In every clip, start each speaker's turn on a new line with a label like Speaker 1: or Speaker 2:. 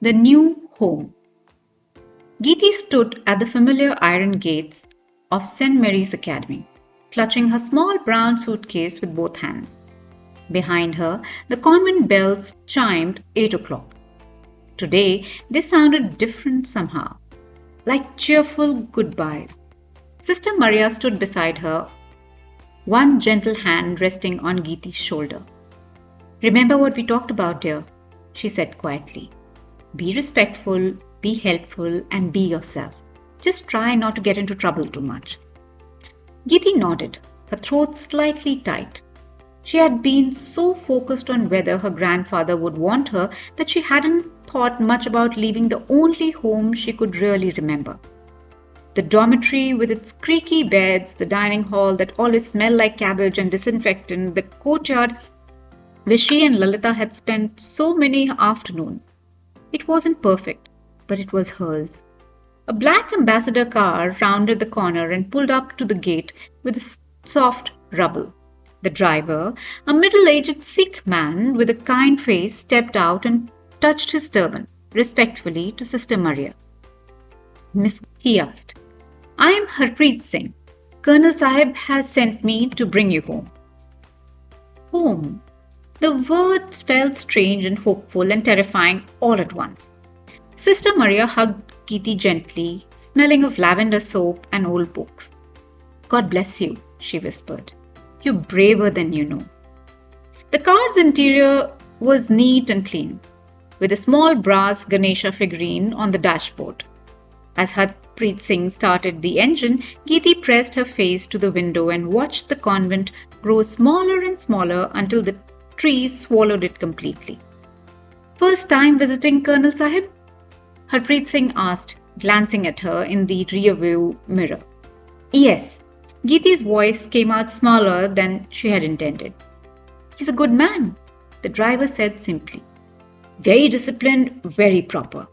Speaker 1: The new home. Geeti stood at the familiar iron gates of St. Mary's Academy, clutching her small brown suitcase with both hands. Behind her, the convent bells chimed 8 o'clock. Today, they sounded different somehow, like cheerful goodbyes. Sister Maria stood beside her, one gentle hand resting on Geeti's shoulder. "Remember what we talked about, dear," she said quietly. "Be respectful, be helpful, and be yourself. Just try not to get into trouble too much." Geeti nodded, her throat slightly tight. She had been so focused on whether her grandfather would want her that she hadn't thought much about leaving the only home she could really remember. The dormitory with its creaky beds, the dining hall that always smelled like cabbage and disinfectant, the courtyard where she and Lalita had spent so many afternoons. It wasn't perfect, but it was hers. A black ambassador car rounded the corner and pulled up to the gate with a soft rumble. The driver, a middle-aged Sikh man with a kind face, stepped out and touched his turban respectfully to Sister Maria. "Miss," he asked, "I am Harpreet Singh. Colonel Sahib has sent me to bring you home." Home. The words felt strange and hopeful and terrifying all at once. Sister Maria hugged Geeti gently, smelling of lavender soap and old books. "God bless you," she whispered. "You're braver than you know." The car's interior was neat and clean, with a small brass Ganesha figurine on the dashboard. As Harpreet Singh started the engine, Geeti pressed her face to the window and watched the convent grow smaller and smaller until the trees swallowed it completely. "First time visiting Colonel Sahib?" Harpreet Singh asked, glancing at her in the rearview mirror. "Yes." Geeti's voice came out smaller than she had intended. "He's a good man," the driver said simply. "Very disciplined, very proper."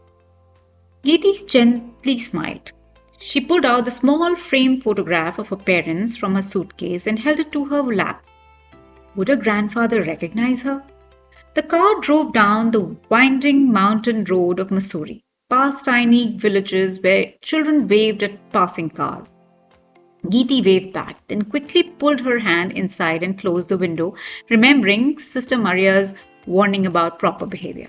Speaker 1: Geeti gently smiled. She pulled out the small framed photograph of her parents from her suitcase and held it to her lap. Would her grandfather recognize her? The car drove down the winding mountain road of Missouri, past tiny villages where children waved at passing cars. Geeti waved back, then quickly pulled her hand inside and closed the window, remembering Sister Maria's warning about proper behavior.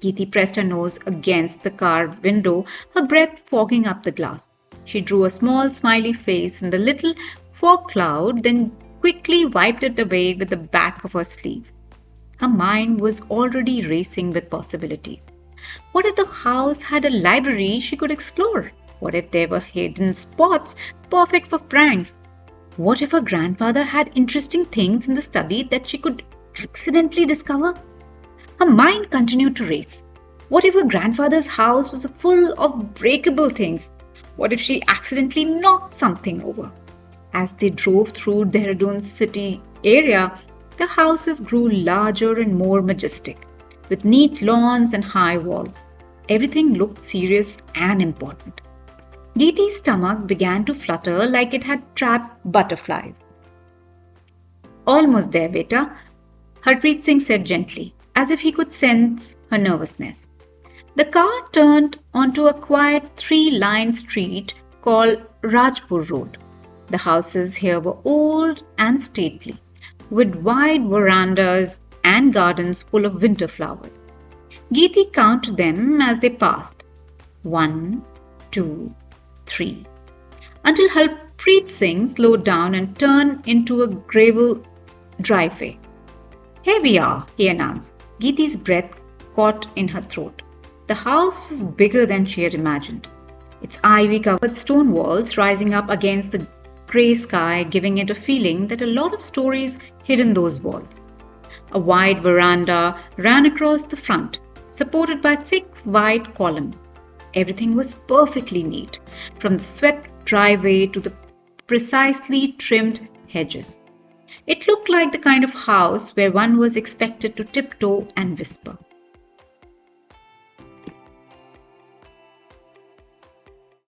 Speaker 1: Geeti pressed her nose against the car window, her breath fogging up the glass. She drew a small smiley face in the little fog cloud, then quickly wiped it away with the back of her sleeve. Her mind was already racing with possibilities. What if the house had a library she could explore? What if there were hidden spots perfect for pranks? What if her grandfather had interesting things in the study that she could accidentally discover? Her mind continued to race. What if her grandfather's house was full of breakable things? What if she accidentally knocked something over? As they drove through Dehradun's city area, the houses grew larger and more majestic, with neat lawns and high walls. Everything looked serious and important. Geeti's stomach began to flutter like it had trapped butterflies. "Almost there, beta," Harpreet Singh said gently, as if he could sense her nervousness. The car turned onto a quiet three-line street called Rajpur Road. The houses here were old and stately, with wide verandas and gardens full of winter flowers. Geeti counted them as they passed. 1, 2, 3. Until Harpreet Singh slowed down and turned into a gravel driveway. "Here we are," he announced. Geeti's breath caught in her throat. The house was bigger than she had imagined, its ivy-covered stone walls rising up against the grey sky, giving it a feeling that a lot of stories hid in those walls. A wide veranda ran across the front, supported by thick white columns. Everything was perfectly neat, from the swept driveway to the precisely trimmed hedges. It looked like the kind of house where one was expected to tiptoe and whisper.